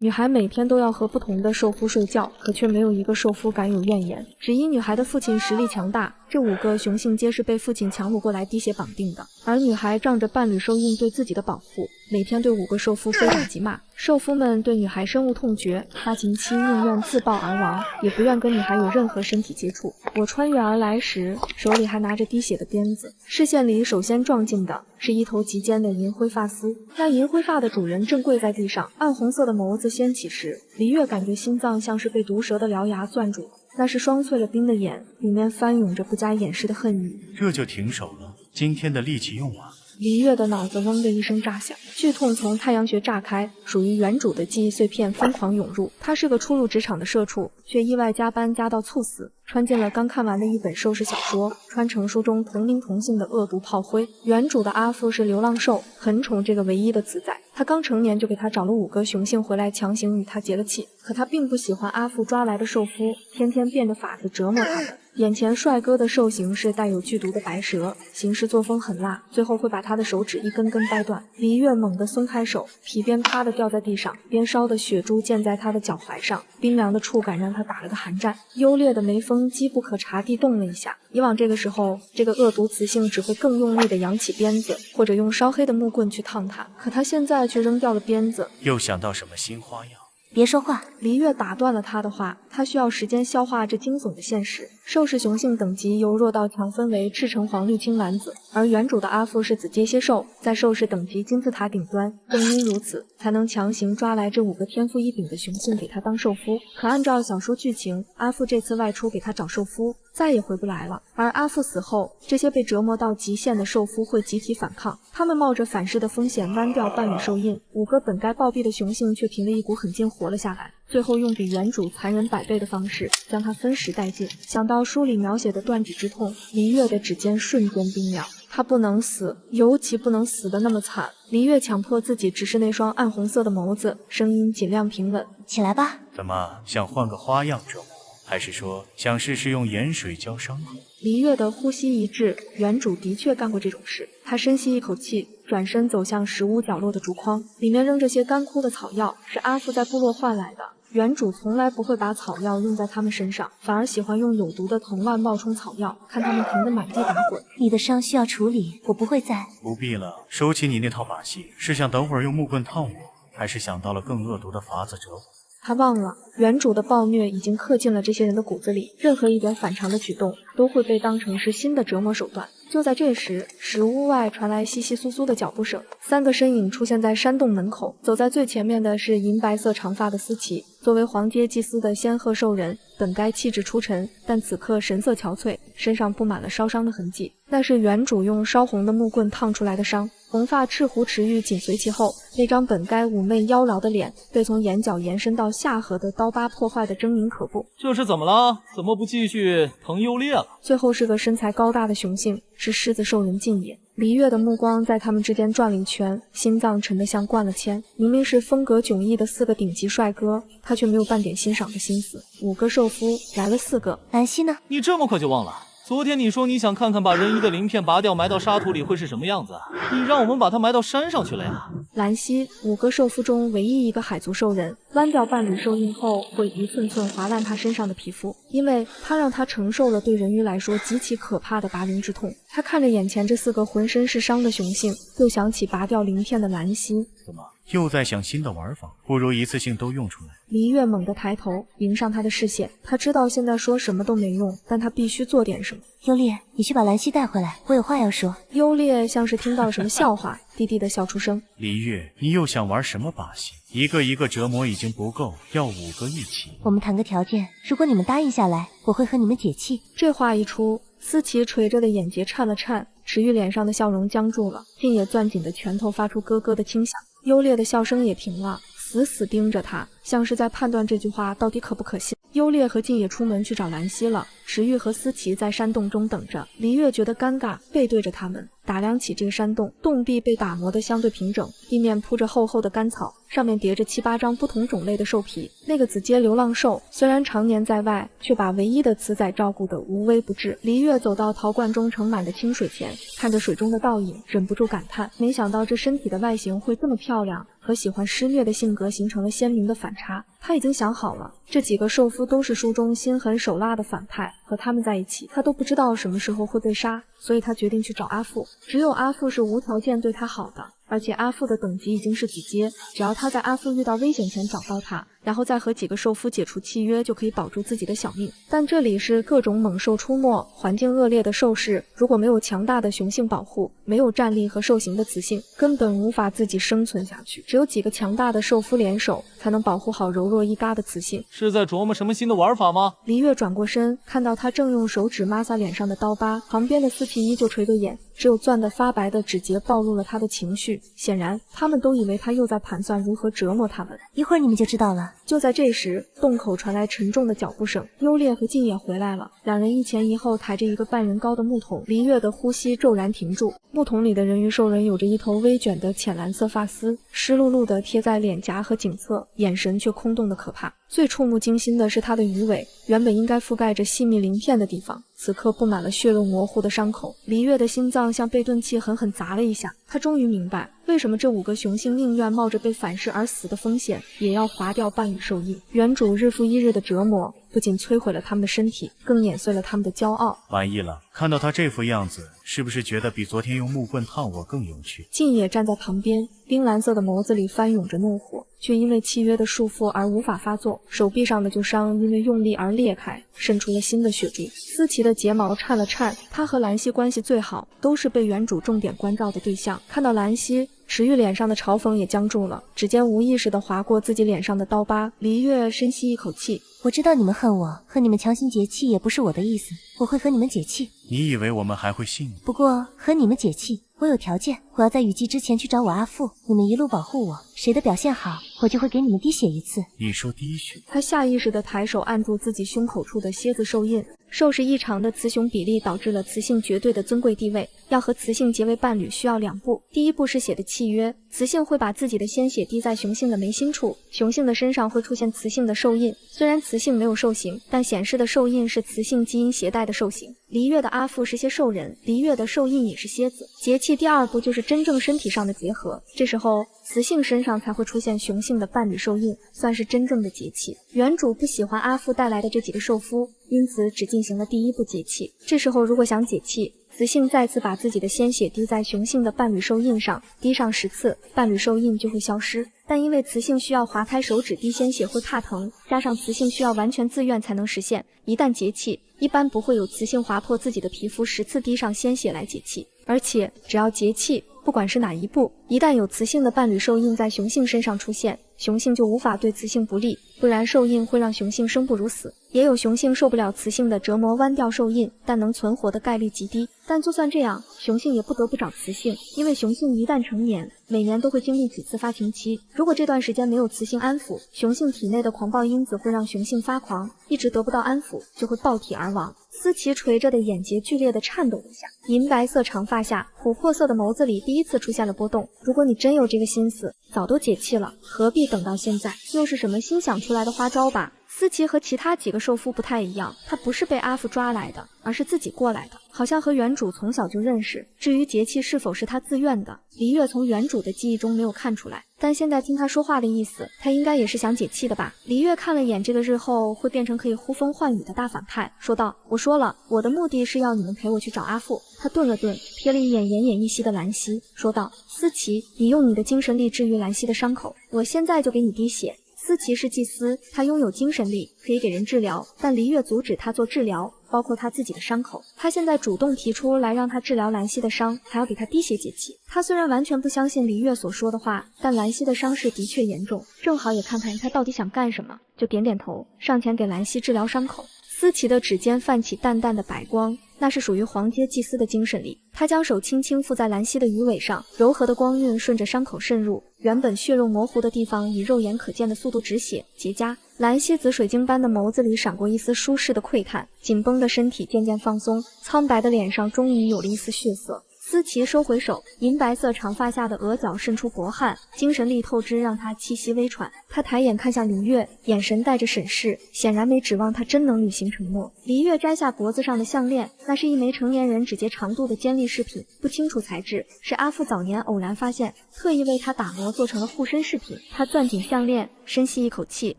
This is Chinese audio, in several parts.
女孩每天都要和不同的兽夫睡觉，可却没有一个兽夫敢有怨言，只因女孩的父亲实力强大，这5个雄性皆是被父亲强掳过来滴血绑定的，而女孩仗着伴侣兽印对自己的保护，每天对5个兽夫非打即骂。兽夫们对女孩深恶痛绝，发情期宁愿自爆而亡，也不愿跟女孩有任何身体接触。我穿越而来时，手里还拿着滴血的鞭子，视线里首先撞进的是一头及肩的银灰发丝。那银灰发的主人正跪在地上，暗红色的眸子掀起时，黎月感觉心脏像是被毒蛇的獠牙攥住，那是双淬了冰的眼，里面翻涌着不加掩饰的恨意。这就停手了，今天的力气用完。黎月的脑子嗡的一声炸响，剧痛从太阳穴炸开，属于原主的记忆碎片疯狂涌入。他是个初入职场的社畜，却意外加班加到猝死，穿进了刚看完的一本兽式小说，穿成书中同名同姓的恶毒炮灰。原主的阿父是流浪兽，很宠这个唯一的子仔，他刚成年就给他找了5个雄性回来，强行与他结了契。可他并不喜欢阿父抓来的兽夫，天天变着法子折磨他们。眼前帅哥的兽形是带有剧毒的白蛇，行事作风很辣，最后会把他的手指一根根掰断。黎月猛地松开手，皮鞭啪的掉在地上，鞭烧的血珠溅在他的脚踝上，冰凉的触感让他打了个寒战。优劣的眉峰机不可察地动了一下，以往这个时候，这个恶毒雌性只会更用力地扬起鞭子，或者用烧黑的木棍去烫他，可他现在却扔掉了鞭子。又想到什么新花样？别说话！黎月打断了他的话，他需要时间消化这惊悚的现实。兽氏雄性等级由弱到强分为赤橙黄绿青蓝紫，而原主的阿父是紫阶蝎兽，在兽氏等级金字塔顶端，正因如此，才能强行抓来这5个天赋异禀的雄性给他当兽夫。可按照小说剧情，阿父这次外出给他找兽夫，再也回不来了。而阿父死后，这些被折磨到极限的兽夫会集体反抗，他们冒着反噬的风险弯掉伴侣兽印，5个本该暴毙的雄性却凭着一股狠劲活了下来，最后用比原主残忍100倍的方式将他分食殆尽。想到书里描写的断指之痛，黎月的指尖瞬间冰凉。他不能死，尤其不能死得那么惨。黎月强迫自己直视那双暗红色的眸子，声音尽量平稳：“起来吧。”怎么想换个花样折磨？还是说想试试用盐水浇伤口？黎月的呼吸一滞，原主的确干过这种事。他深吸一口气，转身走向食物角落的竹筐，里面扔着些干枯的草药，是阿父在部落换来的。原主从来不会把草药用在他们身上，反而喜欢用有毒的藤蔓冒充草药，看他们疼得满地打滚。你的伤需要处理，我不会再……不必了，收起你那套把戏，是想等会儿用木棍烫我，还是想到了更恶毒的法子折我？他忘了，原主的暴虐已经刻进了这些人的骨子里，任何一点反常的举动都会被当成是新的折磨手段。就在这时，石屋外传来窸窸窣窣的脚步声，3个身影出现在山洞门口。走在最前面的是银白色长发的思琪，作为黄阶祭司的仙鹤兽人，本该气质出尘，但此刻神色憔悴，身上布满了烧伤的痕迹，那是原主用烧红的木棍烫出来的伤。红发赤狐池玉紧随其后，那张本该妩媚妖娆的脸，被从眼角延伸到下颌的刀疤破坏的狰狞可怖。这是怎么了？怎么不继续疼优劣了？最后是个身材高大的雄性，是狮子兽人近野。黎月的目光在他们之间转了一圈，心脏沉得像灌了铅。明明是风格迥异的4个顶级帅哥，他却没有半点欣赏的心思。5个兽夫来了4个，兰溪呢？你这么快就忘了？昨天你说你想看看把人鱼的鳞片拔掉埋到沙土里会是什么样子，你让我们把它埋到山上去了呀。兰溪5个兽夫中唯一一个海族兽人，弯掉伴侣兽印后会一寸寸划烂他身上的皮肤，因为他让他承受了对人鱼来说极其可怕的拔鳞之痛。他看着眼前这4个浑身是伤的雄性，又想起拔掉鳞片的兰溪。怎么又在想新的玩法？不如一次性都用出来。黎月猛地抬头，迎上他的视线。他知道现在说什么都没用，但他必须做点什么。优劣，你去把兰溪带回来，我有话要说。优劣像是听到了什么笑话，低低的笑出声。黎月，你又想玩什么把戏？一个一个折磨已经不够，要5个一起。我们谈个条件，如果你们答应下来，我会和你们解气。这话一出，思琪垂着的眼睫颤了颤，池玉脸上的笑容僵住了，近野攥紧的拳头发出咯咯的轻响。优劣的笑声也停了，死死盯着他，像是在判断这句话到底可不可信。优劣和近野出门去找兰溪了，池玉和思琪在山洞中等着。黎月觉得尴尬，背对着他们，打量起这个山洞，洞壁被打磨得相对平整，地面铺着厚厚的干草，上面叠着7、8张不同种类的兽皮。那个紫阶流浪兽虽然常年在外，却把唯一的雌仔照顾得无微不至。黎月走到陶罐中盛满的清水前，看着水中的倒影，忍不住感叹，没想到这身体的外形会这么漂亮。和喜欢施虐的性格形成了鲜明的反差。他已经想好了，这几个受夫都是书中心狠手辣的反派，和他们在一起，他都不知道什么时候会被杀，所以他决定去找阿富。只有阿富是无条件对他好的，而且阿富的等级已经是子阶，只要他在阿富遇到危险前找到他，然后再和几个兽夫解除契约，就可以保住自己的小命。但这里是各种猛兽出没、环境恶劣的兽市，如果没有强大的雄性保护，没有战力和兽形的雌性，根本无法自己生存下去。只有几个强大的兽夫联手，才能保护好柔弱一嘎的雌性。是在琢磨什么新的玩法吗？黎月转过身，看到他正用手指抹撒脸上的刀疤，旁边的斯皮依旧垂着眼，只有攥得发白的指节暴露了他的情绪。显然，他们都以为他又在盘算如何折磨他们。一会儿你们就知道了。就在这时，洞口传来沉重的脚步声，优烈和静也回来了，两人一前一后抬着一个半人高的木桶。黎月的呼吸骤然停住，木桶里的人鱼兽人有着一头微卷的浅蓝色发丝，湿漉漉的贴在脸颊和颈侧，眼神却空洞的可怕。最触目惊心的是他的鱼尾，原本应该覆盖着细密鳞片的地方，此刻布满了血肉模糊的伤口。黎月的心脏像被钝器狠狠砸了一下，他终于明白，为什么这5个雄性宁愿冒着被反噬而死的风险，也要划掉伴侣兽印。原主日复一日的折磨，不仅摧毁了他们的身体，更碾碎了他们的骄傲。满意了，看到他这副样子，是不是觉得比昨天用木棍烫我更有趣？静野站在旁边，冰蓝色的眸子里翻涌着怒火，却因为契约的束缚而无法发作，手臂上的旧伤因为用力而裂开，渗出了新的血迹。思琪的睫毛颤了颤，他和兰溪关系最好，都是被原主重点关照的对象。看到兰溪，池玉脸上的嘲讽也僵住了，指尖无意识地划过自己脸上的刀疤。黎月深吸一口气，我知道你们恨我，和你们强行解气也不是我的意思，我会和你们解气。你以为我们还会信你？不过和你们解气，我有条件，我要在雨季之前去找我阿父，你们一路保护我，谁的表现好，我就会给你们滴血一次。你说滴血？他下意识地抬手按住自己胸口处的蝎子兽印。兽氏异常的雌雄比例导致了雌性绝对的尊贵地位，要和雌性结为伴侣需要2步。第一步是血的契约，雌性会把自己的鲜血滴在雄性的眉心处，雄性的身上会出现雌性的兽印。虽然雌性没有兽形，但显示的兽印是雌性基因携带的兽形。黎月的阿父是些兽人，黎月的兽印也是蝎子。节气第2步就是真正身体上的结合，这时候雌性身上才会出现雄性的伴侣兽印，算是真正的节气。原主不喜欢阿父带来的这几个兽夫，因此只进行了第1步节气。这时候如果想解气，雌性再次把自己的鲜血滴在雄性的伴侣兽印上，滴上10次，伴侣兽印就会消失。但因为雌性需要划开手指滴鲜血会怕疼，加上雌性需要完全自愿才能实现，一旦节气，一般不会有雌性划破自己的皮肤10次滴上鲜血来解气。而且只要节气，不管是哪一步，一旦有雌性的伴侣兽印在雄性身上出现，雄性就无法对雌性不利，不然兽印会让雄性生不如死。也有雄性受不了雌性的折磨弯掉兽印，但能存活的概率极低。但就算这样，雄性也不得不找雌性，因为雄性一旦成年，每年都会经历几次发情期。如果这段时间没有雌性安抚，雄性体内的狂暴因子会让雄性发狂，一直得不到安抚，就会爆体而亡。思琪垂着的眼睫剧烈地颤动一下，银白色长发下，琥珀色的眸子里第一次出现了波动。如果你真有这个心思，早都解气了，何必等到现在？又是什么新想出来的花招吧？思琪和其他几个兽夫不太一样，他不是被阿父抓来的，而是自己过来的，好像和原主从小就认识。至于节气是否是他自愿的，黎月从原主的记忆中没有看出来，但现在听他说话的意思，他应该也是想解气的吧。黎月看了眼这个日后会变成可以呼风唤雨的大反派，说道：我说了，我的目的是要你们陪我去找阿父。他顿了顿，瞥了一眼奄奄一息的兰溪，说道：思琪，你用你的精神力治愈兰溪的伤口，我现在就给你滴血。思琪是祭司，他拥有精神力，可以给人治疗，但黎月阻止他做治疗，包括他自己的伤口。他现在主动提出来让他治疗兰溪的伤，还要给他滴血解气。他虽然完全不相信黎月所说的话，但兰溪的伤势的确严重，正好也看看他到底想干什么，就点点头，上前给兰溪治疗伤口。思琪的指尖泛起淡淡的白光，那是属于黄阶祭司的精神力。他将手轻轻附在兰溪的鱼尾上，柔和的光晕顺着伤口渗入，原本血肉模糊的地方以肉眼可见的速度止血结痂。兰溪紫水晶般的眸子里闪过一丝舒适的窥探，紧绷的身体渐渐放松，苍白的脸上终于有了一丝血色。思琪收回手，银白色长发下的额角渗出薄汗，精神力透支让她气息微喘。她抬眼看向黎月，眼神带着审视，显然没指望她真能履行承诺。黎月摘下脖子上的项链，那是一枚成年人指节长度的尖利饰品，不清楚材质，是阿父早年偶然发现，特意为她打磨做成了护身饰品。她攥紧项链，深吸一口气，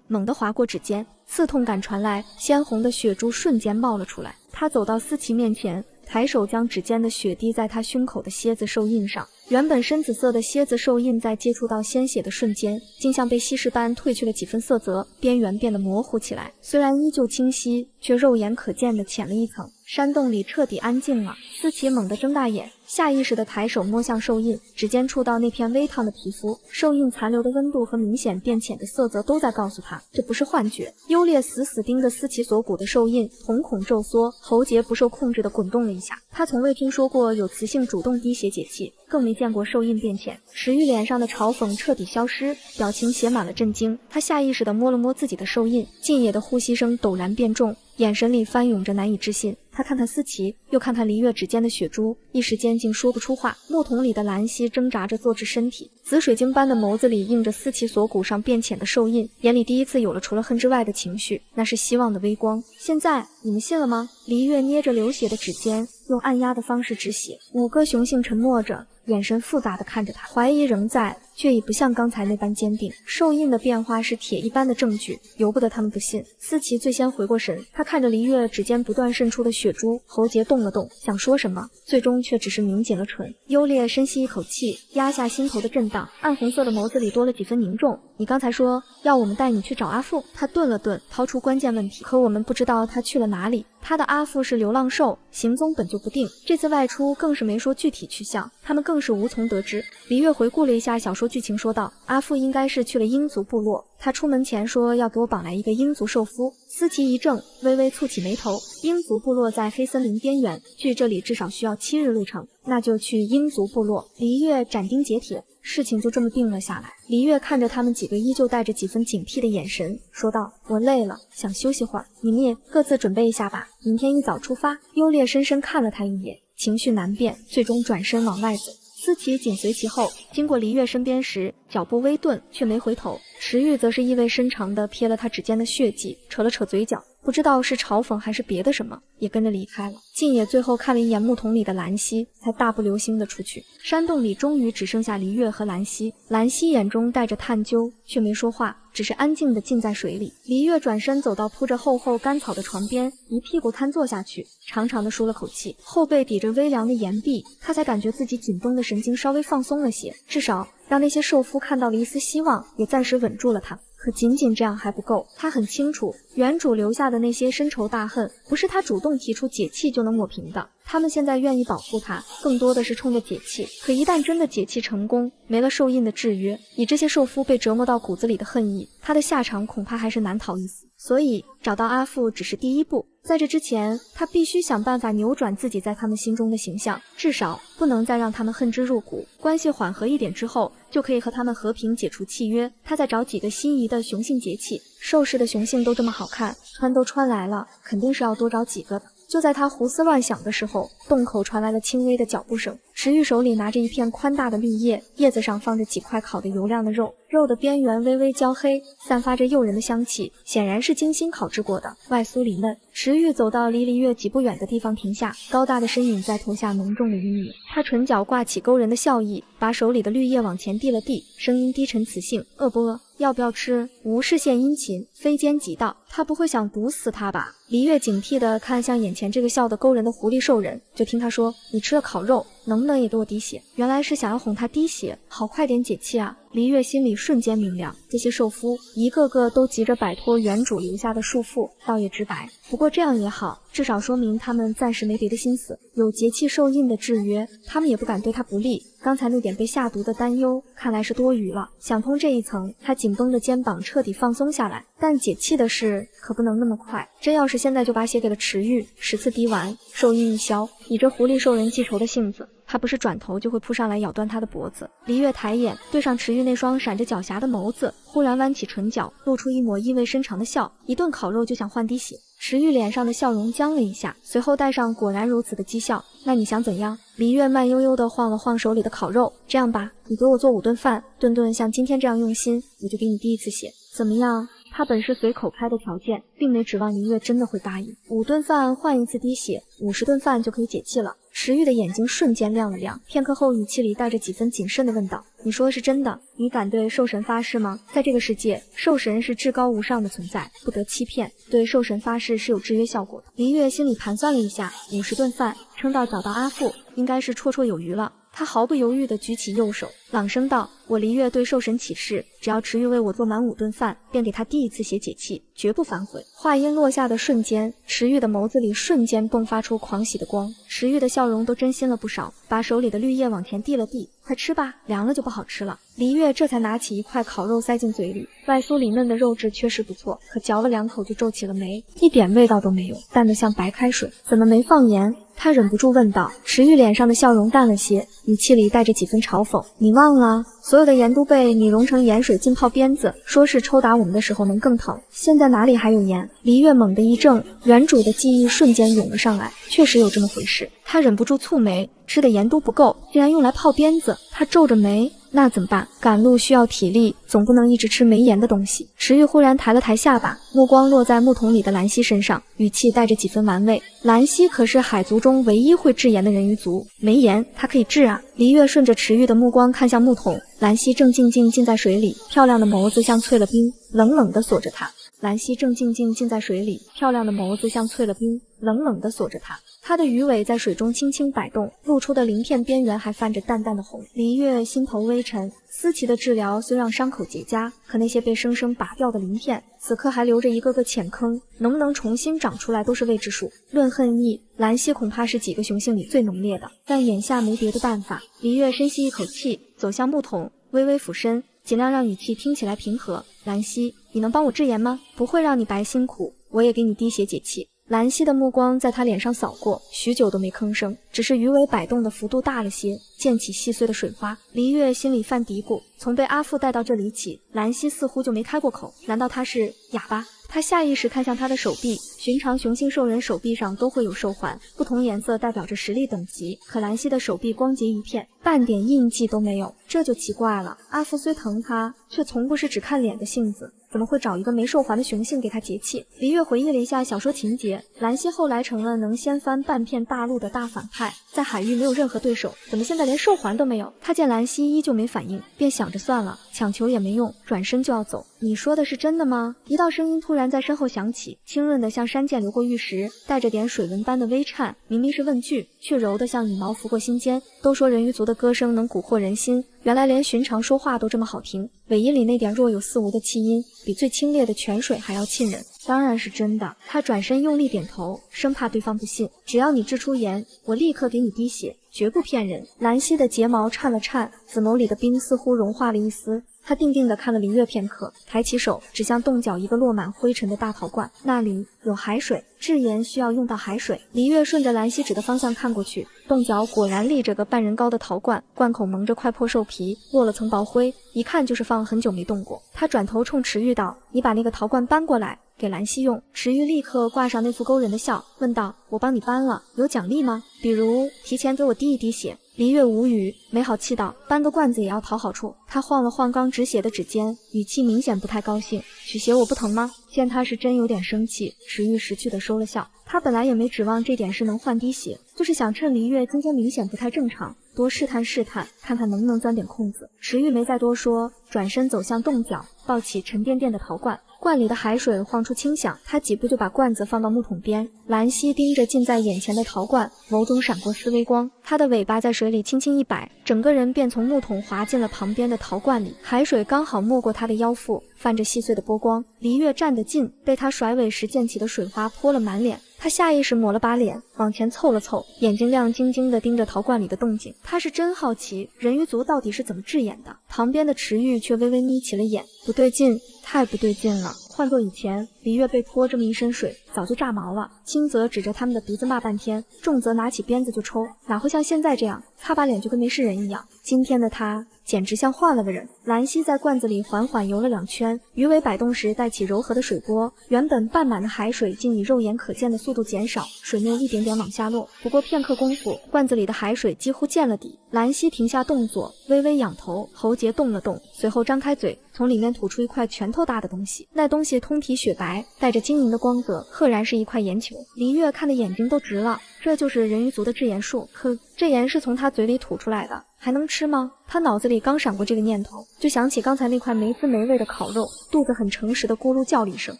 猛地划过指尖，刺痛感传来，鲜红的血珠瞬间冒了出来。她走到思琪面前，抬手将指尖的血滴在他胸口的蝎子兽印上，原本深紫色的蝎子兽印在接触到鲜血的瞬间，竟像被稀释般褪去了几分色泽，边缘变得模糊起来，虽然依旧清晰，却肉眼可见的浅了一层。山洞里彻底安静了，思琪猛地睁大眼，下意识地抬手摸向兽印，指尖触到那片微烫的皮肤，兽印残留的温度和明显变浅的色泽都在告诉他，这不是幻觉。优烈死死盯着思琪锁骨的兽印，瞳孔骤缩，喉结不受控制地滚动了一下。他从未听说过有雌性主动滴血解气，更没见过兽印变浅。石玉脸上的嘲讽彻底消失，表情写满了震惊。他下意识地摸了摸自己的兽印，晋野的呼吸声陡然变重，眼神里翻涌着难以置信。他看看思琪，又看看黎月指尖的血珠，一时间竟说不出话。木桶里的兰溪挣扎着坐直身体，紫水晶般的眸子里映着思琪锁骨上变浅的兽印，眼里第一次有了除了恨之外的情绪，那是希望的微光。现在你们信了吗？黎月捏着流血的指尖，用按压的方式止血。五个雄性沉默着，眼神复杂地看着他，怀疑仍在，却已不像刚才那般坚定。兽印的变化是铁一般的证据，由不得他们不信。思琪最先回过神，他看着黎月指尖不断渗出的血珠，喉结动了动，想说什么，最终却只是抿紧了唇。优烈深吸一口气，压下心头的震荡，暗红色的眸子里多了几分凝重。你刚才说要我们带你去找阿父？他顿了顿，抛出关键问题，可我们不知道他去了哪里。他的阿父是流浪兽，行踪本就不定，这次外出更是没说具体去向，他们更是无从得知。黎月回顾了一下小说剧情，说道：阿父应该是去了鹰族部落，他出门前说要给我绑来一个鹰族兽夫。思琪一怔，微微蹙起眉头。鹰族部落在黑森林边缘，距这里至少需要7日路程，那就去鹰族部落。黎月斩钉截铁，事情就这么定了下来。黎月看着他们几个依旧带着几分警惕的眼神，说道：我累了，想休息会儿，你们也各自准备一下吧，明天一早出发。优烈深深看了他一眼，情绪难辨，最终转身往外走。思琪紧随其后，经过黎月身边时，脚步微顿，却没回头。石玉则是意味深长地瞥了他指尖的血迹，扯了扯嘴角，不知道是嘲讽还是别的什么，也跟着离开了。晋野最后看了一眼木桶里的兰溪，才大步流星地出去。山洞里终于只剩下黎月和兰溪，兰溪眼中带着探究，却没说话，只是安静地浸在水里。黎月转身走到铺着厚厚干草的床边，一屁股瘫坐下去，长长地舒了口气，后背抵着微凉的岩壁，他才感觉自己紧绷的神经稍微放松了些，至少让那些兽夫看到了一丝希望，也暂时稳住了他。可仅仅这样还不够，他很清楚，原主留下的那些深仇大恨，不是他主动提出解气就能抹平的。他们现在愿意保护他，更多的是冲着解气。可一旦真的解气成功，没了兽印的制约，以这些兽夫被折磨到骨子里的恨意，他的下场恐怕还是难逃一死。所以找到阿父只是第一步，在这之前，他必须想办法扭转自己在他们心中的形象，至少不能再让他们恨之入骨。关系缓和一点之后，就可以和他们和平解除契约。他再找几个心仪的雄性节气，兽氏的雄性都这么好看，穿都穿来了，肯定是要多找几个的。就在他胡思乱想的时候，洞口传来了轻微的脚步声。石玉手里拿着一片宽大的绿叶，叶子上放着几块烤得油亮的肉，肉的边缘微微焦黑，散发着诱人的香气，显然是精心烤制过的，外酥里嫩。石玉走到离黎月几步远的地方停下，高大的身影在投下浓重的阴影。他唇角挂起勾人的笑意，把手里的绿叶往前递了递，声音低沉磁性：饿不饿？要不要吃？无事献殷勤，非奸即盗。他不会想毒死他吧？黎月警惕地看向眼前这个笑得勾人的狐狸兽人，就听他说：你吃了烤肉，能不能也给我滴血？原来是想要哄他滴血，好快点解气啊！黎月心里瞬间明亮，这些兽夫一个个都急着摆脱原主留下的束缚，倒也直白。不过这样也好，至少说明他们暂时没别的心思，有节气兽印的制约，他们也不敢对他不利。刚才那点被下毒的担忧，看来是多余了。想通这一层，他紧绷的肩膀彻底放松下来。但解气的事可不能那么快，真要是现在就把血给了池玉，10次滴完，兽印一消，以这狐狸兽人记仇的性子，他不是转头就会扑上来咬断他的脖子。黎月抬眼对上池玉那双闪着狡黠的眸子，忽然弯起唇角，露出一抹意味深长的笑。一顿烤肉就想换滴血？池玉脸上的笑容僵了一下，随后带上果然如此的讥笑。那你想怎样？黎月慢悠悠地晃了晃手里的烤肉。这样吧，你给我做5顿饭，顿顿像今天这样用心，我就给你滴一次血，怎么样？他本是随口开的条件，并没指望黎月真的会答应。5顿饭换一次滴血，50顿饭就可以解气了。池玉的眼睛瞬间亮了亮，片刻后语气里带着几分谨慎地问道：“你说的是真的？你敢对兽神发誓吗？在这个世界，兽神是至高无上的存在，不得欺骗。对兽神发誓是有制约效果的。”黎月心里盘算了一下，50顿饭撑到找到阿父，应该是绰绰有余了。他毫不犹豫地举起右手，朗声道：“我黎月对兽神起誓，只要池玉为我做满5顿饭，便给他滴一次血解气，绝不反悔。”话音落下的瞬间，池玉的眸子里瞬间迸发出狂喜的光，池玉的笑容都真心了不少，把手里的绿叶往前递了递：“快吃吧，凉了就不好吃了。”黎月这才拿起一块烤肉塞进嘴里，外酥里嫩的肉质确实不错，可嚼了2口就皱起了眉，一点味道都没有，淡得像白开水。怎么没放盐？他忍不住问道。池玉脸上的笑容淡了些，语气里带着几分嘲讽：“你忘了，所有的盐都被你融成盐水浸泡鞭子，说是抽打我们的时候能更疼，现在哪里还有盐？”黎月猛地一怔，原主的记忆瞬间涌了上来，确实有这么回事。他忍不住蹙眉，吃的盐都不够，竟然用来泡鞭子。他皱着眉，那怎么办？赶路需要体力，总不能一直吃没盐的东西。池玉忽然抬了抬下巴，目光落在木桶里的兰溪身上，语气带着几分玩味：“兰溪可是海族中唯一会制盐的人鱼族，没盐它可以治啊。”黎月顺着池玉的目光看向木桶，兰溪正静静浸在水里，漂亮的眸子像淬了冰，冷冷地锁着他。兰溪正静静浸在水里，漂亮的眸子像淬了冰，冷冷地锁着他。他的鱼尾在水中轻轻摆动，露出的鳞片边缘还泛着淡淡的红。黎月心头微沉，思琪的治疗虽让伤口结痂，可那些被生生拔掉的鳞片，此刻还留着一个个浅坑，能不能重新长出来都是未知数。论恨意，兰溪恐怕是几个雄性里最浓烈的，但眼下没别的办法。黎月深吸一口气，走向木桶，微微俯身，尽量让语气听起来平和：“兰溪，你能帮我治盐吗？不会让你白辛苦，我也给你滴血解气。”兰溪的目光在他脸上扫过，许久都没吭声，只是鱼尾摆动的幅度大了些，溅起细碎的水花。黎月心里犯嘀咕，从被阿父带到这里起，兰溪似乎就没开过口，难道他是哑巴？他下意识看向他的手臂，寻常雄性兽人手臂上都会有兽环，不同颜色代表着实力等级，可兰溪的手臂光洁一片，半点印记都没有，这就奇怪了。阿父虽疼他，却从不是只看脸的性子，怎么会找一个没兽环的雄性给他结气？黎月回忆了一下小说情节，兰溪后来成了能掀翻半片大陆的大反派，在海域没有任何对手，怎么现在连兽环都没有？他见兰溪依旧没反应，便想着算了，强求也没用，转身就要走。你说的是真的吗？一道声音突然在身后响起，清润的像山涧流过玉石，带着点水纹般的微颤，明明是问句，却柔得像羽毛拂过心间。都说人鱼族的歌声能蛊惑人心，原来连寻常说话都这么好听。尾音里那点若有似无的气音，比最清冽的泉水还要沁人。当然是真的。他转身用力点头，生怕对方不信。只要你制出盐，我立刻给你滴血，绝不骗人。兰溪的睫毛颤了颤，紫眸里的冰似乎融化了一丝。他定定地看了黎月片刻，抬起手指向洞角一个落满灰尘的大陶罐，那里有海水，制盐需要用到海水。黎月顺着兰溪指的方向看过去，洞角果然立着个半人高的陶罐，罐口蒙着块破兽皮，落了层薄灰，一看就是放了很久没动过。他转头冲池玉道：“你把那个陶罐搬过来，给兰溪用。”池玉立刻挂上那副勾人的笑，问道：“我帮你搬了，有奖励吗？比如提前给我滴一滴血？”黎月无语，没好气道：“搬个罐子也要讨好处。”他晃了晃刚止血的指尖，语气明显不太高兴：“取血我不疼吗？”见他是真有点生气，池玉识趣的收了笑。他本来也没指望这点事能换滴血，就是想趁黎月今天明显不太正常，多试探试探，看看能不能钻点空子。池玉没再多说，转身走向洞角，抱起沉甸甸的陶罐，罐里的海水晃出轻响，他几步就把罐子放到木桶边。兰溪盯着近在眼前的陶罐，眸中闪过丝微光，他的尾巴在水里轻轻一摆，整个人便从木桶滑进了旁边的陶罐里，海水刚好没过他的腰腹，泛着细碎的波光。黎月站得近，被他甩尾时溅起的水花泼了满脸，他下意识抹了把脸，往前凑了凑，眼睛亮晶晶地盯着陶罐里的动静。他是真好奇人鱼族到底是怎么制盐的。旁边的池玉却微微眯起了眼，不对劲，太不对劲了。换做以前，黎月被泼这么一身水，早就炸毛了。轻则指着他们的鼻子骂半天，重则拿起鞭子就抽，哪会像现在这样擦把脸就跟没事人一样。今天的他简直像换了个人。兰溪在罐子里缓缓游了2圈，鱼尾摆动时带起柔和的水波，原本半满的海水竟以肉眼可见的速度减少，水面一点点往下落。不过片刻功夫，罐子里的海水几乎见了底。兰溪停下动作，微微仰头，喉结动了动，随后张开嘴，从里面吐出一块拳头大的东西。那东西通体雪白，带着晶莹的光泽，赫然是一块岩球。黎月看得眼睛都直了，这就是人鱼族的制盐术。可这盐是从他嘴里吐出来的，还能吃吗？他脑子里刚闪过这个念头，就想起刚才那块没滋没味的烤肉，肚子很诚实的咕噜叫了一声。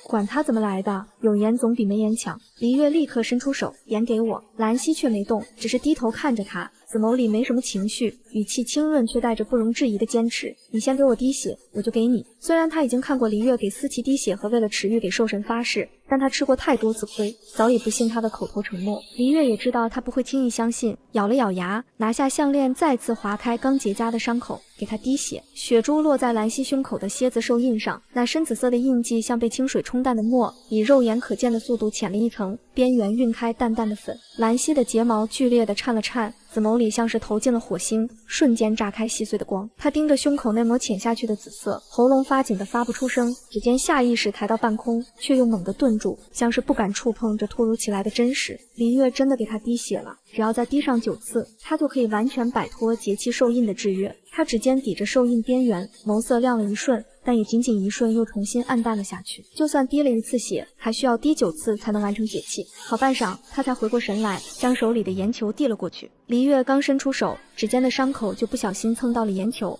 管他怎么来的，有盐总比没盐强。黎月立刻伸出手，盐给我。兰溪却没动，只是低头看着他，紫眸里没什么情绪，语气清润却带着不容置疑的坚持。你先给我滴血，我就给你。虽然他已经看过黎月给思琪滴血和为了池玉给兽神发誓，但他吃过太多次亏，早已不信他的口头承诺。黎月也知道他不会轻易相信，咬了咬牙，拿下项链，再次划开刚结痂的伤口，给他滴血。血珠落在兰溪胸口的蝎子兽印上，那深紫色的印记像被清水冲淡的墨，以肉眼可见的速度浅了一层，边缘晕开淡淡的粉。兰溪的睫毛剧烈地颤了颤，紫眸里像是投进了火星，瞬间炸开细碎的光。他盯着胸口那抹浅下去的紫色，喉咙发紧的发不出声，指尖下意识抬到半空，却又猛地顿住，像是不敢触碰这突如其来的真实。黎月真的给他滴血了，只要再滴上9次，他就可以完全摆脱节气兽印的制约。他指尖抵着兽印边缘，眸色亮了一瞬，但也仅仅一瞬，又重新暗淡了下去。就算滴了1次血，还需要滴9次才能完成解气。好半晌，他才回过神来，将手里的盐球递了过去。黎月刚伸出手，指尖的伤口就不小心蹭到了盐球，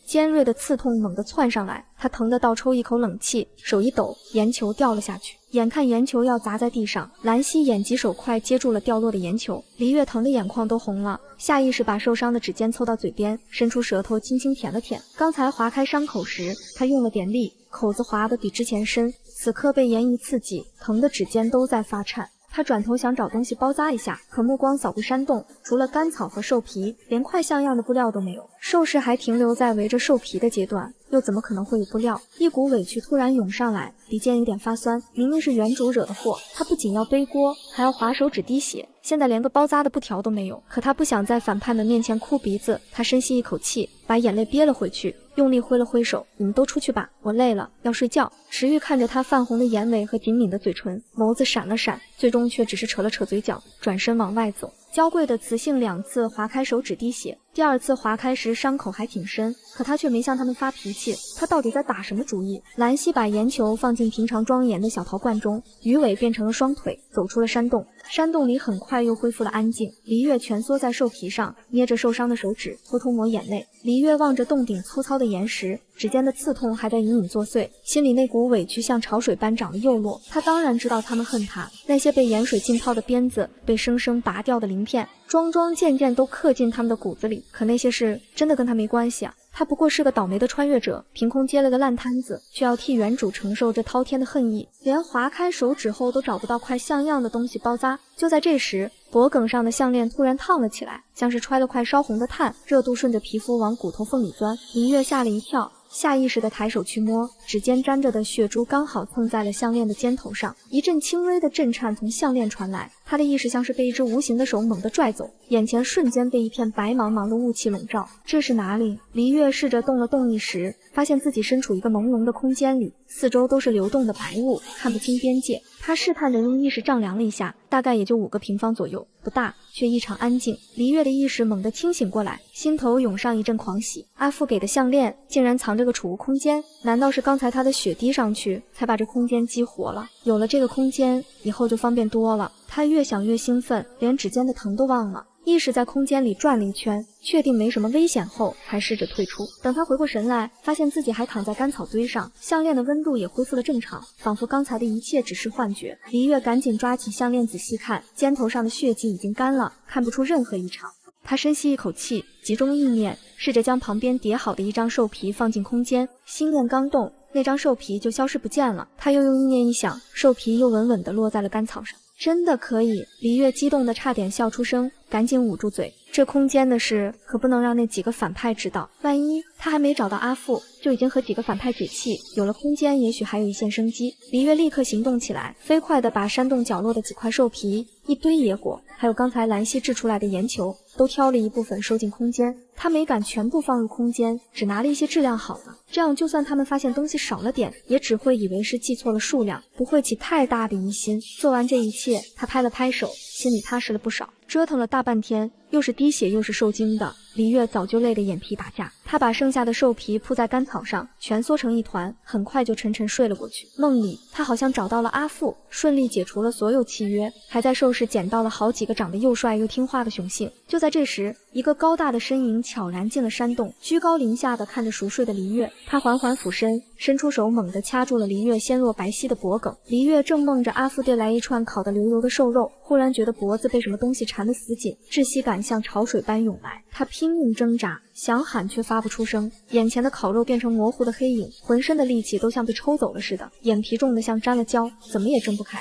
尖锐的刺痛猛地窜上来，他疼得倒抽一口冷气，手一抖，盐球掉了下去。眼看盐球要砸在地上，兰溪眼疾手快接住了掉落的盐球。黎月疼的眼眶都红了，下意识把受伤的指尖凑到嘴边，伸出舌头轻轻舔了舔。刚才划开伤口时，他用了点力，口子划得比之前深，此刻被盐一刺激，疼的指尖都在发颤。他转头想找东西包扎一下，可目光扫过山洞，除了干草和兽皮，连块像样的布料都没有。兽氏还停留在围着兽皮的阶段，又怎么可能会有布料？一股委屈突然涌上来，鼻尖有点发酸。明明是原主惹的祸，他不仅要背锅，还要划手指滴血，现在连个包扎的布条都没有。可他不想在反叛们面前哭鼻子，他深吸一口气，把眼泪憋了回去，用力挥了挥手，你们都出去吧，我累了，要睡觉。池玉看着他泛红的眼尾和紧抿的嘴唇，眸子闪了闪，最终却只是扯了扯嘴角，转身往外走。娇贵的雌性2次划开手指滴血，第2次划开时伤口还挺深，可他却没向他们发脾气，他到底在打什么主意？兰溪把盐球放进平常装盐的小陶罐中，鱼尾变成了双腿，走出了山洞。山洞里很快又恢复了安静，黎月蜷缩在兽皮上，捏着受伤的手指，偷偷抹眼泪。黎月望着洞顶粗糙的岩石，指尖的刺痛还在隐隐作祟，心里那股委屈像潮水般涨了又落。他当然知道他们恨他，那些被盐水浸泡的鞭子，被生生拔掉的鳞片，桩桩件件都刻进他们的骨子里。可那些事真的跟他没关系啊。他不过是个倒霉的穿越者，凭空接了个烂摊子，却要替原主承受这滔天的恨意，连划开手指后都找不到块像样的东西包扎。就在这时，脖梗上的项链突然烫了起来，像是揣了块烧红的炭，热度顺着皮肤往骨头缝里钻。黎月吓了一跳，下意识地抬手去摸，指尖沾着的血珠刚好蹭在了项链的尖头上，一阵轻微的震颤从项链传来，他的意识像是被一只无形的手猛地拽走，眼前瞬间被一片白茫茫的雾气笼罩。这是哪里？黎月试着动了动意识，发现自己身处一个朦胧的空间里，四周都是流动的白雾，看不清边界。他试探着用意识丈量了一下，大概也就5个平方左右，不大，却异常安静。黎月的意识猛地清醒过来，心头涌上一阵狂喜。阿父给的项链竟然藏着个储物空间，难道是刚才他的血滴上去，才把这空间激活了？有了这个空间，以后就方便多了。他越想越兴奋，连指尖的疼都忘了。意识在空间里转了一圈，确定没什么危险后，才试着退出。等他回过神来，发现自己还躺在干草堆上，项链的温度也恢复了正常，仿佛刚才的一切只是幻觉。黎月赶紧抓起项链仔细看，尖头上的血迹已经干了，看不出任何异常。他深吸一口气，集中意念，试着将旁边叠好的一张兽皮放进空间，心念刚动，那张兽皮就消失不见了。他又用意念一想，兽皮又稳稳地落在了干草上。真的可以！黎月激动得差点笑出声，赶赶紧捂住嘴。这空间的事可不能让那几个反派知道，万一他还没找到阿富，就已经和几个反派解气，有了空间，也许还有一线生机。李月立刻行动起来，飞快地把山洞角落的几块兽皮、一堆野果，还有刚才兰溪掷出来的岩球，都挑了一部分收进空间。他没敢全部放入空间，只拿了一些质量好的，这样就算他们发现东西少了点，也只会以为是记错了数量，不会起太大的疑心。做完这一切，他拍了拍手，心里踏实了不少。折腾了大半天，又是滴血又是受惊的，李月早就累得眼皮打架。他把剩下的兽皮铺在干草上，蜷缩成一团，很快就沉沉睡了过去。梦里，他好像找到了阿富，顺利解除了所有契约，还在兽市捡到了好几个长得又帅又听话的雄性。就在这时，一个高大的身影悄然进了山洞，居高临下的看着熟睡的黎月。他缓缓俯身，伸出手猛地掐住了黎月纤弱白皙的脖颈。黎月正梦着阿富递来一串烤得流油的瘦肉，忽然觉得脖子被什么东西缠得死紧，窒息感像潮水般涌来。他拼命挣扎，想喊却发不出声，眼前的烤肉变成模糊的黑影，浑身的力气都像被抽走了似的，眼皮重得像沾了胶，怎么也睁不开。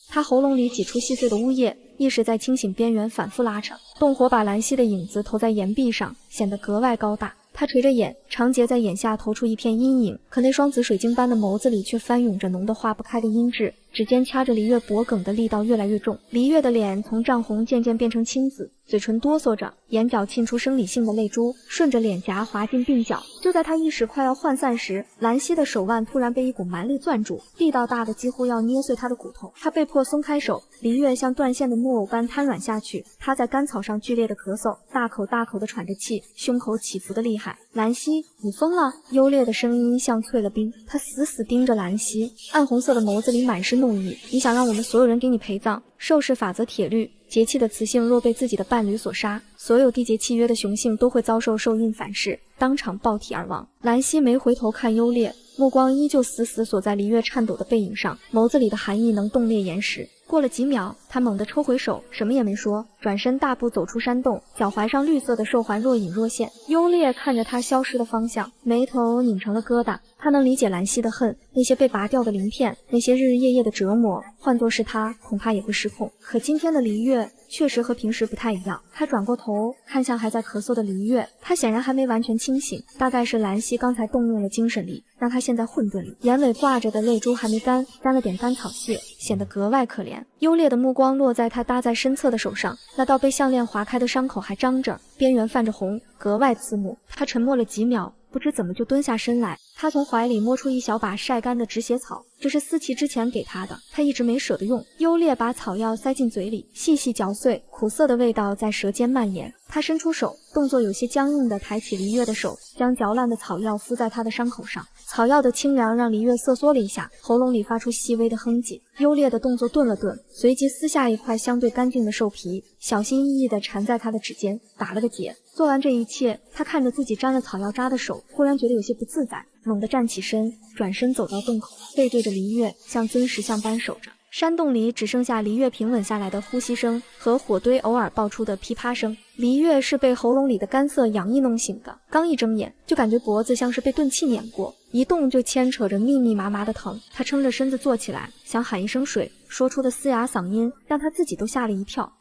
他喉咙里挤出细碎的呜咽，意识在清醒边缘反复拉扯。洞火把兰溪的影子投在岩壁上，显得格外高大。他垂着眼，长睫在眼下投出一片阴影，可那双紫水晶般的眸子里却翻涌着浓得化不开的阴鸷。指尖掐着黎月脖颈的力道越来越重，黎月的脸从涨红渐渐变成青紫，嘴唇哆嗦着，眼角沁出生理性的泪珠，顺着脸颊滑进鬓角。就在他意识快要涣散时，兰溪的手腕突然被一股蛮力攥住，力道大的几乎要捏碎他的骨头。他被迫松开手，黎月像断线的木偶般瘫软下去，他在干草上剧烈的咳嗽，大口大口的喘着气，胸口起伏的厉害。兰溪，你疯了！优劣的声音像淬了冰。他死死盯着兰溪，暗红色的眸子里满是怒意。你想让我们所有人给你陪葬？兽氏法则铁律，节气的雌性若被自己的伴侣所杀，所有缔结契约的雄性都会遭受兽印反噬，当场爆体而亡。兰溪没回头看优劣，目光依旧死死锁在黎月颤抖的背影上，眸子里的寒意能冻裂岩石。过了几秒，他猛地抽回手，什么也没说，转身大步走出山洞，脚踝上绿色的兽环若隐若现。优劣看着他消失的方向，眉头拧成了疙瘩。他能理解兰溪的恨，那些被拔掉的鳞片，那些日日夜夜的折磨，换作是他，恐怕也会失控。可今天的黎月确实和平时不太一样。他转过头，看向还在咳嗽的黎月，他显然还没完全清醒，大概是兰溪刚才动用了精神力，让他现在混沌里，眼尾挂着的泪珠还没干，沾了点干草屑，显得格外可怜。优劣的目光落在他搭在身侧的手上，那道被项链划开的伤口还张着，边缘泛着红，格外刺目。他沉默了几秒，不知怎么就蹲下身来，他从怀里摸出一小把晒干的止血草，这是思琪之前给他的，他一直没舍得用。优劣把草药塞进嘴里，细细嚼碎，苦涩的味道在舌尖蔓延。他伸出手，动作有些僵硬地抬起黎月的手，将嚼烂的草药敷在他的伤口上。草药的清凉让黎月瑟缩了一下，喉咙里发出细微的哼唧。优劣的动作顿了顿，随即撕下一块相对干净的兽皮，小心翼翼地缠在他的指尖，打了个结。做完这一切，他看着自己沾了草药渣的手，忽然觉得有些不自在，猛地站起身，转身走到洞口，背对着黎月，像尊石像般守着。山洞里只剩下黎月平稳下来的呼吸声和火堆偶尔爆出的噼啪声。黎月是被喉咙里的干涩洋溢弄醒的，刚一睁眼就感觉脖子像是被钝器碾过，一动就牵扯着密密麻麻的疼。他撑着身子坐起来，想喊一声水，说出的嘶哑嗓音让他自己都吓了一跳。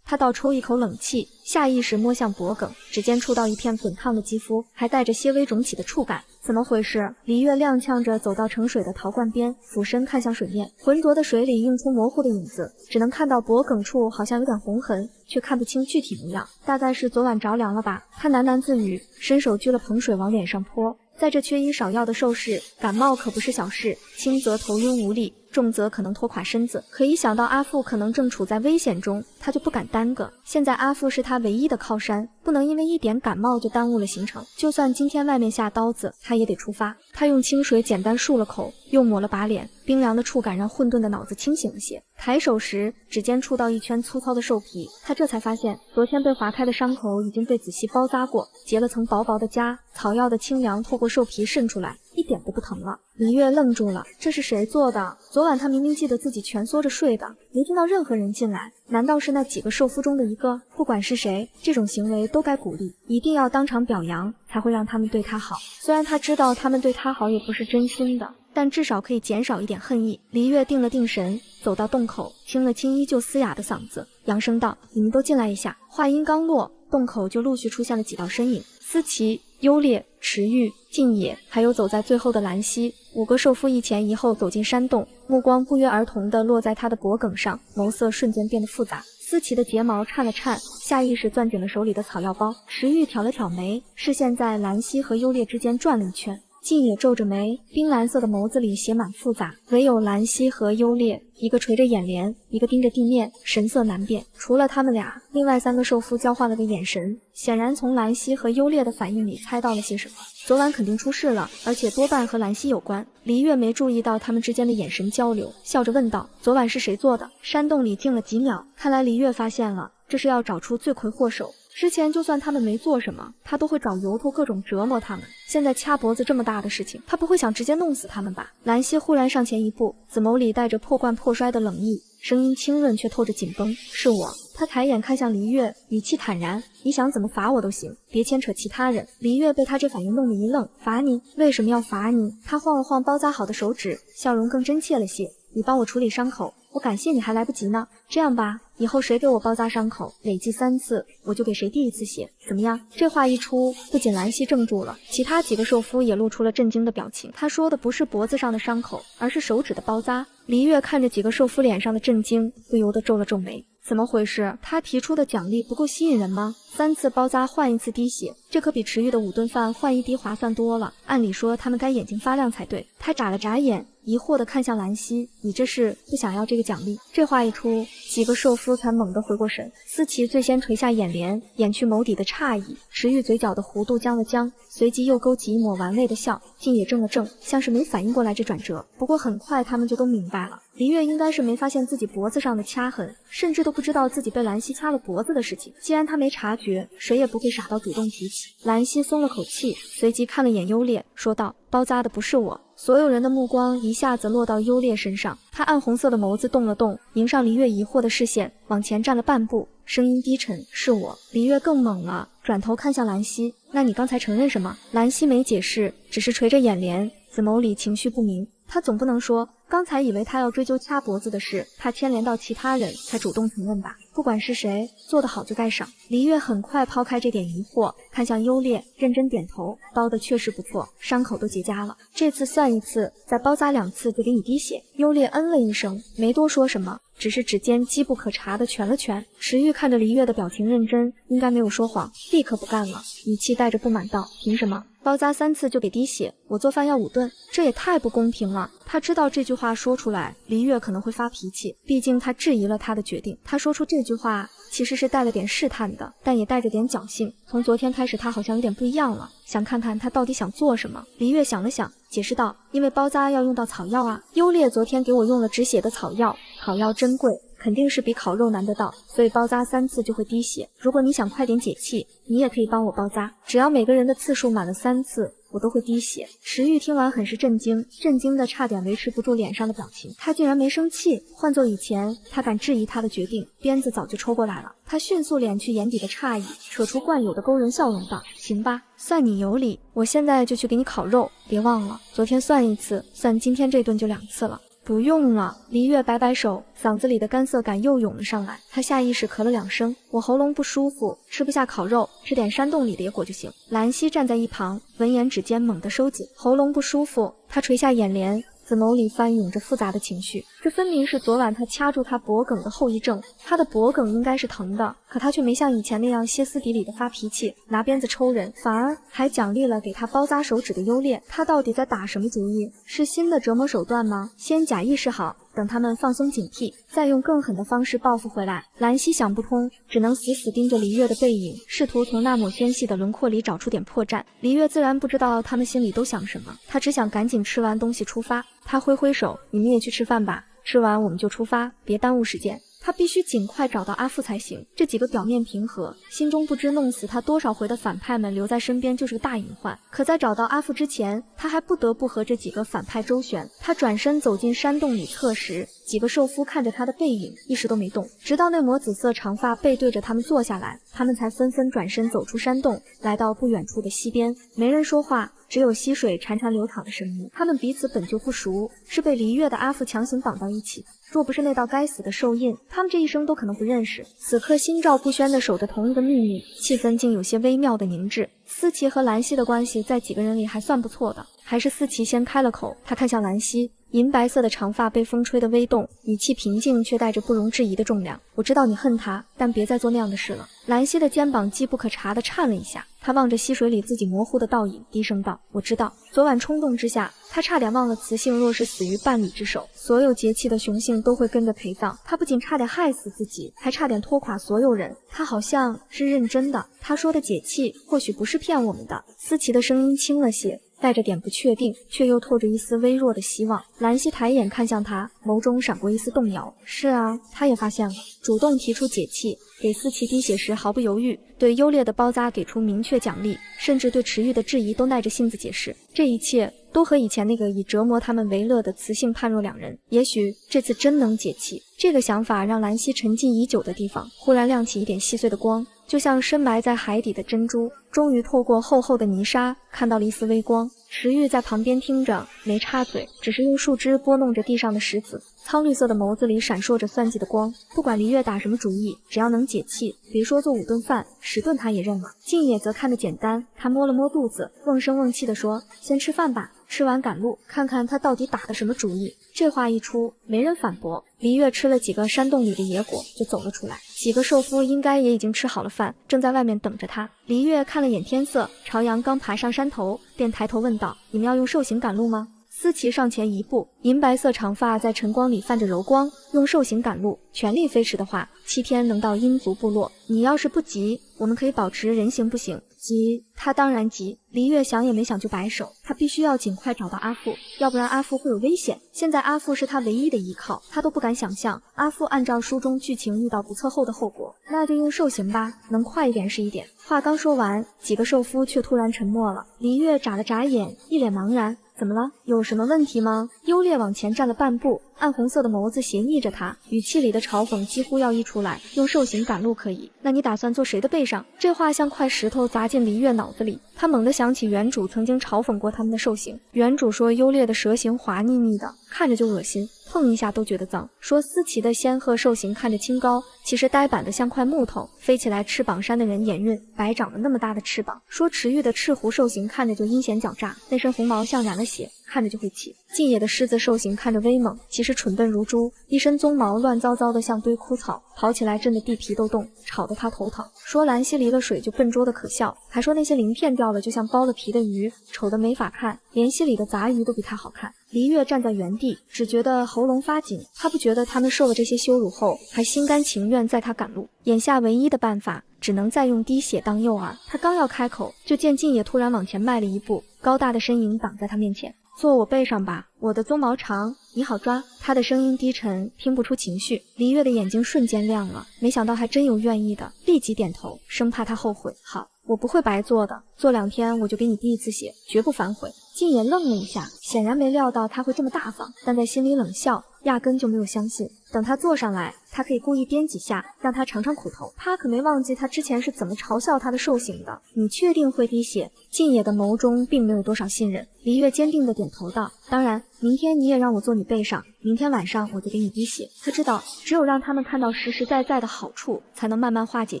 他倒抽一口冷气，下意识摸向脖颈，指尖触到一片滚烫的肌肤，还带着些微肿起的触感。怎么回事？黎月踉跄着走到盛水的陶罐边，俯身看向水面，浑浊的水里映出模糊的影子，只能看到脖颈处好像有点红痕，却看不清具体模样。大概是昨晚着凉了吧，他喃喃自语，伸手掬了盆水往脸上泼。在这缺医少药的兽市，感冒可不是小事，轻则头晕无力，重则可能拖垮身子。可一想到阿富可能正处在危险中，他就不敢耽搁。现在阿富是他唯一的靠山，不能因为一点感冒就耽误了行程。就算今天外面下刀子，他也得出发。他用清水简单漱了口，又抹了把脸，冰凉的触感让混沌的脑子清醒了些。抬手时，指尖触到一圈粗糙的兽皮，他这才发现昨天被划开的伤口已经被仔细包扎过，结了层薄薄的痂，草药的清凉透过兽皮渗出来，一点都不疼了。黎月愣住了，这是谁做的？昨晚他明明记得自己蜷缩着睡的，没听到任何人进来，难道是那几个兽夫中的一个？不管是谁，这种行为都该鼓励，一定要当场表扬，才会让他们对他好。虽然他知道他们对他好也不是真心的，但至少可以减少一点恨意。黎月定了定神，走到洞口，清了清依旧嘶哑的嗓子，扬声道：“你们都进来一下。”话音刚落，洞口就陆续出现了几道身影，思琪、优烈、池玉、静野，还有走在最后的兰溪。5个兽夫一前一后走进山洞，目光不约而同地落在他的脖颈上，眸色瞬间变得复杂。思琪的睫毛颤了颤，下意识攥紧了手里的草药包。池玉挑了挑眉，视线在兰溪和优烈之间转了一圈。静野皱着眉，冰蓝色的眸子里写满复杂，唯有兰溪和优烈，一个垂着眼帘，一个盯着地面，神色难辨。除了他们俩，另外3个兽夫交换了个眼神，显然从兰溪和优烈的反应里猜到了些什么。昨晚肯定出事了，而且多半和兰溪有关。黎月没注意到他们之间的眼神交流，笑着问道：“昨晚是谁做的？”山洞里静了几秒，看来黎月发现了，这是要找出罪魁祸首。之前就算他们没做什么，他都会找由头各种折磨他们。现在掐脖子这么大的事情，他不会想直接弄死他们吧？兰溪忽然上前一步，紫眸里带着破罐破摔的冷意，声音清润却透着紧绷：“是我。”他抬眼看向黎月，语气坦然：“你想怎么罚我都行，别牵扯其他人。”黎月被他这反应弄得一愣：“罚你？为什么要罚你？”他晃了晃包扎好的手指，笑容更真切了些：“你帮我处理伤口，我感谢你还来不及呢。这样吧，以后谁给我包扎伤口，累计3次，我就给谁滴1次血，怎么样？”这话一出，不仅兰溪怔住了，其他几个兽夫也露出了震惊的表情。他说的不是脖子上的伤口，而是手指的包扎。黎月看着几个兽夫脸上的震惊，不由得皱了皱眉。怎么回事？他提出的奖励不够吸引人吗？3次包扎换1次滴血，这可比池玉的5顿饭换1滴划算多了。按理说他们该眼睛发亮才对。他眨了眨眼，疑惑地看向兰溪：“你这是不想要这个奖励？”这话一出，几个兽夫才猛地回过神。思琪最先垂下眼帘，掩去眸底的诧异；池玉嘴角的弧度僵了僵，随即又勾起一抹玩味的笑。静野怔了怔，像是没反应过来这转折。不过很快他们就都明白了，黎月应该是没发现自己脖子上的掐痕，甚至都不知道自己被兰溪掐了脖子的事情。既然他没察觉，谁也不会傻到主动提起。兰溪松了口气，随即看了眼优烈，说道：“包扎的不是我。”所有人的目光一下子落到优烈身上，他暗红色的眸子动了动，迎上黎月疑惑的视线，往前站了半步，声音低沉：“是我。”黎月更猛了，转头看向兰溪：“那你刚才承认什么？”兰溪没解释，只是垂着眼帘，紫眸里情绪不明。他总不能说刚才以为他要追究掐脖子的事，怕牵连到其他人才主动承认吧？不管是谁，做得好就该赏。黎月很快抛开这点疑惑，看向优烈，认真点头：“包的确实不错，伤口都结痂了，这次算1次，再包扎2次就给你滴血。”优烈嗯了一声，没多说什么，只是指尖机不可察地拳了拳。池玉看着黎月的表情认真，应该没有说谎，立刻不干了，语气带着不满道：“凭什么？包扎3次就给滴血，我做饭要5顿，这也太不公平了。”他知道这句话说出来，黎月可能会发脾气，毕竟他质疑了他的决定。他说出这句话其实是带了点试探的，但也带着点侥幸。从昨天开始，他好像有点不一样了，想看看他到底想做什么。黎月想了想，解释道：“因为包扎要用到草药啊，优烈昨天给我用了止血的草药，草药珍贵，肯定是比烤肉难得到，所以包扎3次就会滴血。如果你想快点解气，你也可以帮我包扎，只要每个人的次数满了3次，我都会滴血。”池玉听完很是震惊，震惊的差点维持不住脸上的表情。他竟然没生气，换做以前，他敢质疑他的决定，鞭子早就抽过来了。他迅速敛去眼底的诧异，扯出惯有的勾人笑容道：“行吧，算你有理，我现在就去给你烤肉，别忘了，昨天算1次，算今天这顿就2次了。”不用了，黎月摆摆手，嗓子里的干涩感又涌了上来。他下意识咳了2声，我喉咙不舒服，吃不下烤肉，吃点山洞里的野果就行。兰溪站在一旁，闻言指尖猛地收紧，喉咙不舒服，他垂下眼帘，紫眸里翻涌着复杂的情绪。这分明是昨晚他掐住他脖颈的后遗症，他的脖颈应该是疼的，可他却没像以前那样歇斯底里的发脾气，拿鞭子抽人，反而还奖励了给他包扎手指的优劣。他到底在打什么主意？是新的折磨手段吗？先假意识好，等他们放松警惕，再用更狠的方式报复回来。兰溪想不通，只能死死盯着黎月的背影，试图从那抹纤细的轮廓里找出点破绽。黎月自然不知道他们心里都想什么，他只想赶紧吃完东西出发。他挥挥手，你们也去吃饭吧，吃完我们就出发，别耽误时间。他必须尽快找到阿父才行。这几个表面平和，心中不知弄死他多少回的反派们留在身边就是个大隐患。可在找到阿父之前，他还不得不和这几个反派周旋。他转身走进山洞里侧时，几个兽夫看着他的背影，一时都没动，直到那抹紫色长发背对着他们坐下来，他们才纷纷转身走出山洞，来到不远处的溪边。没人说话，只有溪水潺潺流淌的声音。他们彼此本就不熟，是被黎月的阿父强行绑到一起。若不是那道该死的兽印，他们这一生都可能不认识。此刻心照不宣地守着同一个秘密，气氛竟有些微妙的凝滞。思琪和兰溪的关系在几个人里还算不错的，还是思琪先开了口。他看向兰溪，银白色的长发被风吹得微动，语气平静却带着不容置疑的重量。我知道你恨他，但别再做那样的事了。兰溪的肩膀机不可察地颤了一下，他望着溪水里自己模糊的倒影，低声道：我知道，昨晚冲动之下，他差点忘了雌性若是死于伴侣之手，所有节气的雄性都会跟着陪葬。他不仅差点害死自己，还差点拖垮所有人。他好像是认真的，他说的解气或许不是骗我们的。思琪的声音轻了些，带着点不确定，却又透着一丝微弱的希望。兰溪抬眼看向他，眸中闪过一丝动摇。是啊，他也发现了，主动提出解气，给思琪滴血时毫不犹豫，对优劣的包扎给出明确奖励，甚至对池玉的质疑都耐着性子解释。这一切都和以前那个以折磨他们为乐的雌性判若两人。也许这次真能解气。这个想法让兰溪沉浸已久的地方忽然亮起一点细碎的光，就像深埋在海底的珍珠，终于透过厚厚的泥沙看到了一丝微光。池玉在旁边听着，没插嘴，只是用树枝拨弄着地上的石子，苍绿色的眸子里闪烁着算计的光。不管黎月打什么主意，只要能解气，别说做5顿饭，10顿他也认了。静野则看得简单，他摸了摸肚子，瓮声瓮气地说：先吃饭吧，吃完赶路，看看他到底打的什么主意。这话一出，没人反驳。黎月吃了几个山洞里的野果，就走了出来。几个兽夫应该也已经吃好了饭，正在外面等着他。黎月看了眼天色，朝阳刚爬上山头，便抬头问道：你们要用兽形赶路吗？思琪上前一步，银白色长发在晨光里泛着柔光。用兽形赶路，全力飞驰的话，7天能到阴族部落。你要是不急，我们可以保持人形不行。急，他当然急。黎月想也没想就摆手，他必须要尽快找到阿父，要不然阿父会有危险。现在阿父是他唯一的依靠，他都不敢想象阿父按照书中剧情遇到不测后的后果。那就用兽形吧，能快一点是一点。话刚说完，几个兽夫却突然沉默了。黎月眨了眨眼，一脸茫然。怎么了？有什么问题吗？优烈往前站了半步，暗红色的眸子斜睨着他，语气里的嘲讽几乎要溢出来。用兽形赶路可以，那你打算坐谁的背上？这话像块石头砸进黎月脑子里，他猛地想起原主曾经嘲讽过他们的兽形。原主说优烈的蛇形滑腻腻的，看着就恶心，碰一下都觉得脏。说思琪的仙鹤兽形看着清高，其实呆板的像块木头，飞起来翅膀扇的人眼晕，白长了那么大的翅膀。说池玉的赤狐兽形看着就阴险狡诈，那身红毛像染了血，看着就会气。静野的狮子兽形看着威猛，其实蠢笨如猪，一身鬃毛乱糟糟的像堆枯草，跑起来震得地皮都动，吵得他头疼。说兰溪离了水就笨拙的可笑，还说那些鳞片掉了就像剥了皮的鱼，丑得没法看，连溪里的杂鱼都比他好看。黎月站在原地，只觉得喉咙发紧，他不觉得他们受了这些羞辱后还心甘情愿载他赶路。眼下唯一的办法只能再用滴血当诱饵。他刚要开口，就见静野突然往前迈了一步，高大的身影挡在他面前。坐我背上吧，我的鬃毛长，你好抓。他的声音低沉，听不出情绪。黎月的眼睛瞬间亮了，没想到还真有愿意的，立即点头，生怕他后悔。好，我不会白做的，做2天我就给你滴一次血，绝不反悔。静野愣了一下，显然没料到他会这么大方，但在心里冷笑，压根就没有相信。等他坐上来，他可以故意颠几下，让他尝尝苦头。他可没忘记他之前是怎么嘲笑他的兽形的。你确定会滴血？静野的眸中并没有多少信任。黎月坚定地点头道：当然，明天你也让我坐你背上，明天晚上我就给你滴血。他知道，只有让他们看到实实在在的好处，才能慢慢化解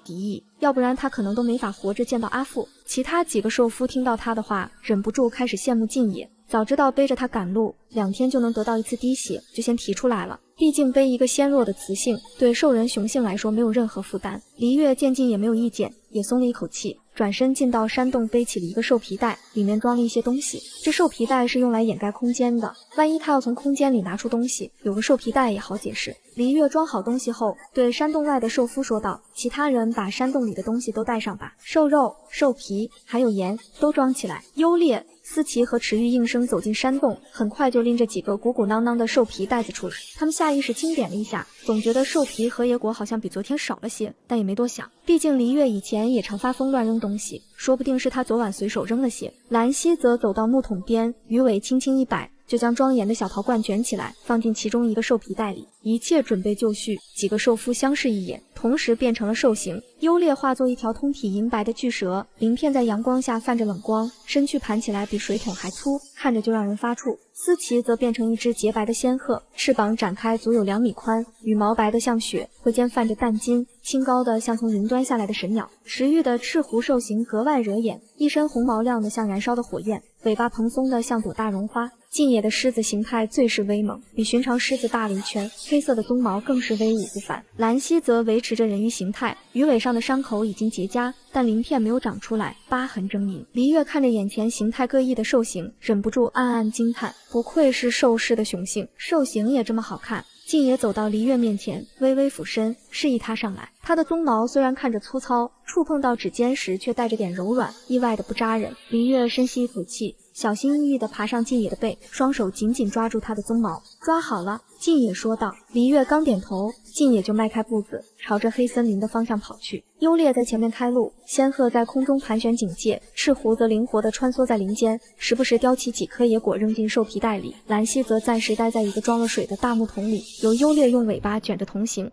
敌意，要不然他可能都没法活着见到阿父。其他几个兽夫听到他的话，忍不住开始羡慕静野。早知道背着他赶路2天就能得到1次滴血，就先提出来了。毕竟背一个纤弱的雌性，对兽人雄性来说没有任何负担。黎月见静也没有意见，也松了一口气，转身进到山洞，背起了一个兽皮袋，里面装了一些东西。这兽皮袋是用来掩盖空间的，万一他要从空间里拿出东西，有个兽皮袋也好解释。黎月装好东西后，对山洞外的兽夫说道：其他人把山洞里的东西都带上吧，兽肉、兽皮还有盐都装起来。优劣、思琪和池玉应声走进山洞，很快就拎着几个鼓鼓囊囊的兽皮袋子出来。他们下意识清点了一下，总觉得兽皮和野果好像比昨天少了些，但也没多想，毕竟黎月以前也常发疯乱扔东西，说不定是他昨晚随手扔了些。兰溪则走到木桶边，鱼尾轻轻一摆，就将庄严的小陶罐卷起来，放进其中一个兽皮袋里，一切准备就绪。几个兽夫相视一眼，同时变成了兽形。优劣化作一条通体银白的巨蛇，鳞片在阳光下泛着冷光，身躯盘起来比水桶还粗，看着就让人发怵。思琪则变成一只洁白的仙鹤，翅膀展开足有2米宽，羽毛白得像雪，喙间泛着淡金，清高的像从云端下来的神鸟。石玉的赤狐兽形格外惹眼，一身红毛亮得像燃烧的火焰，尾巴蓬松的像朵大绒花。近野的狮子形态最是威猛，比寻常狮子大了1圈，黑色的鬃毛更是威武不凡。兰溪则维持着人鱼形态，鱼尾上的伤口已经结痂，但鳞片没有长出来，疤痕狰狞。黎月看着眼前形态各异的兽形，忍不住暗暗惊叹，不愧是兽世的雄性，兽形也这么好看。静野走到黎月面前，微微俯身，示意他上来。他的鬃毛虽然看着粗糙，触碰到指尖时却带着点柔软，意外的不扎人。黎月深吸一口气，小心翼翼地爬上静野的背，双手紧紧抓住他的鬃毛。抓好了，静野说道。黎月刚点头，静野就迈开步子，朝着黑森林的方向跑去。优劣在前面开路，仙鹤在空中盘旋警戒，赤狐则灵活地穿梭在林间，时不时叼起几颗野果扔进兽皮袋里。兰溪则暂时待在一个装了水的大木桶里，由优劣用尾巴卷着同行。